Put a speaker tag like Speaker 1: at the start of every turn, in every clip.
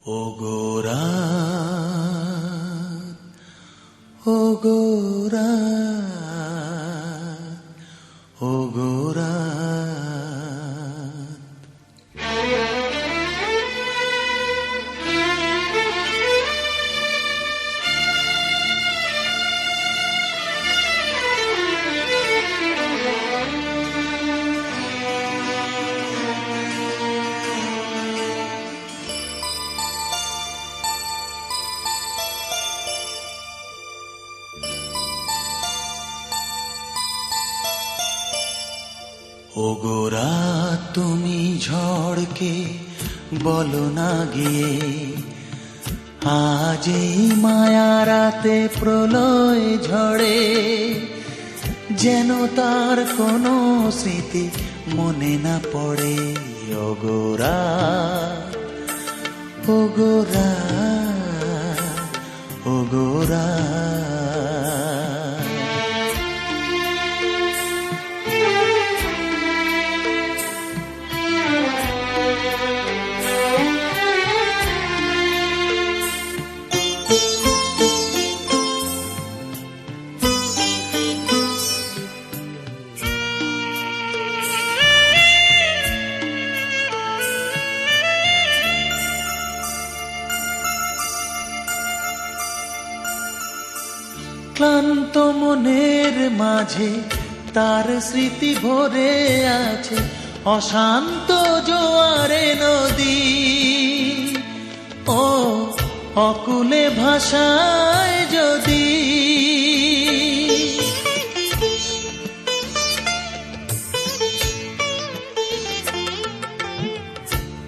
Speaker 1: ও গোরা, ও গোরা, ও গোরা। ও গোরা, তুমি ঝড়কে বলো না গিয়ে, আজ এই মায়া রাতে প্রলয় ঝড়ে যেন তার কোনো স্মৃতি মনে না পড়ে। ও গোরা, ও গোরা, ও গোরা। ক্লান্ত মনের মাঝে তার স্মৃতি ভরে আছে, অশান্ত জোয়ারে নদী। ও অকুলে ভাষায় যদি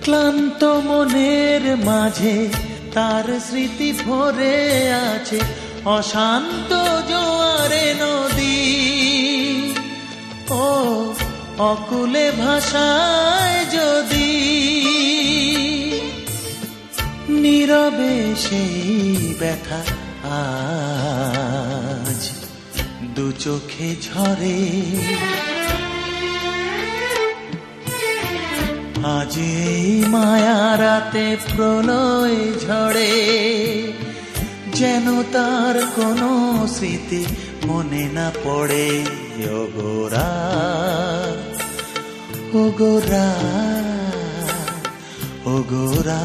Speaker 1: ক্লান্ত মনের মাঝে তার স্মৃতি ভরে আছে, অশান্ত জোয়ারে নদী। ও অকুলে ভাষায় যদি নীরবে সেই ব্যথা আজ দু চোখে ঝরে। আজ এই মায়া রাতে প্রলয় ঝড়ে যেন তার কোনো স্মৃতি মনে না পড়ে। ও গোরা, ও গোরা, ও গোরা।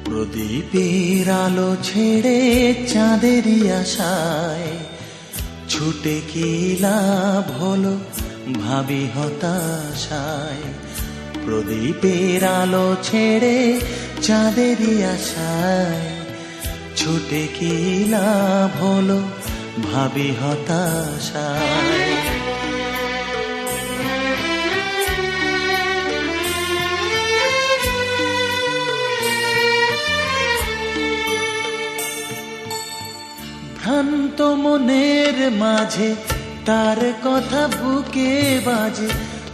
Speaker 1: প্রদীপের আলো ছেড়ে চাঁদেরই আশায় ছুটে কি লাভ হলো ভাবি হতাশায়। প্রদীপের আলো ছেড়ে চাঁদেরই আশায় ছুটে কি লাভ হলো ভাবি হতাশায়। ভ্রান্ত মনের মাঝে তার কথা বুকে বাজে,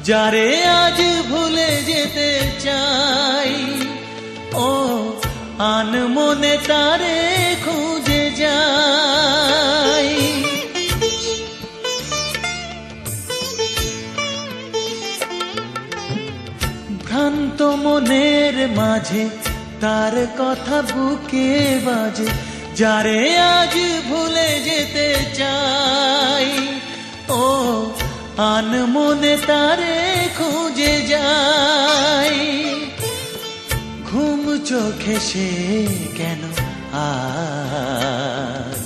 Speaker 1: যারে আজ ভুলে যেতে চাই। ও আনমনে তারে খুঁজে যাই। ভ্রান্ত মনের মাঝে তার কথা বুকে বাজে, যারে আজ ভুলে যেতে চাই। ও আনমনে তারে খুঁজে যাই। ঘুম চোখে সে কেন আজ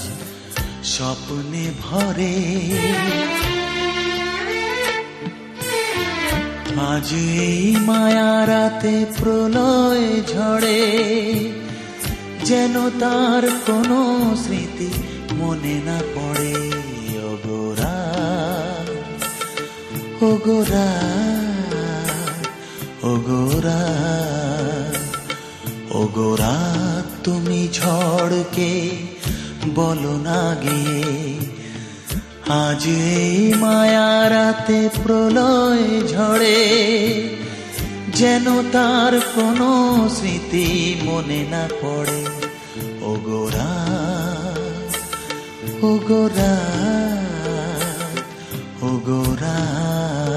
Speaker 1: স্বপ্নে ভরে। আজ এই মায়া রাতে প্রলয় ঝড়ে যেন তার কোনো স্মৃতি মনে না পড়ে। ও গোরা, ও গোরা, ও গোরা, ও ওগো রাত তুমি ঝড়কে বলো না গিয়ে, আজ এই মায়া রাতে প্রলয় ঝড়ে যেন তার কোনো স্মৃতি মনে না পড়ে। ওগো রাত, ওগো রাত, ওগো রাত।